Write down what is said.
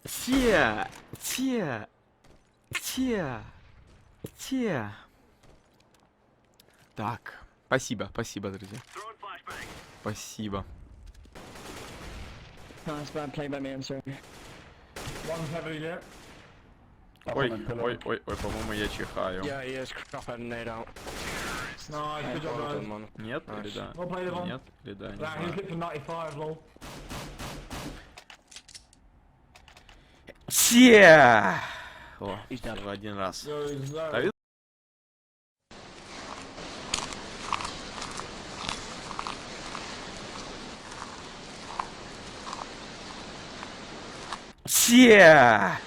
Те! Те! Те! Те! Так, спасибо, друзья. Спасибо. Nice bad play by me, I'm sorry. One heavy lit. Ой, по-моему, я чихаю. Yeah, he is crap and nade out. Nice, good job, Well guys. done, man. Нет или да? Well played, Yvonne. Нет или да, не Nah, he знаю. hit for 95, lol. Те! О, He's dead. всего один раз. Yo, he's there. Давид? Те!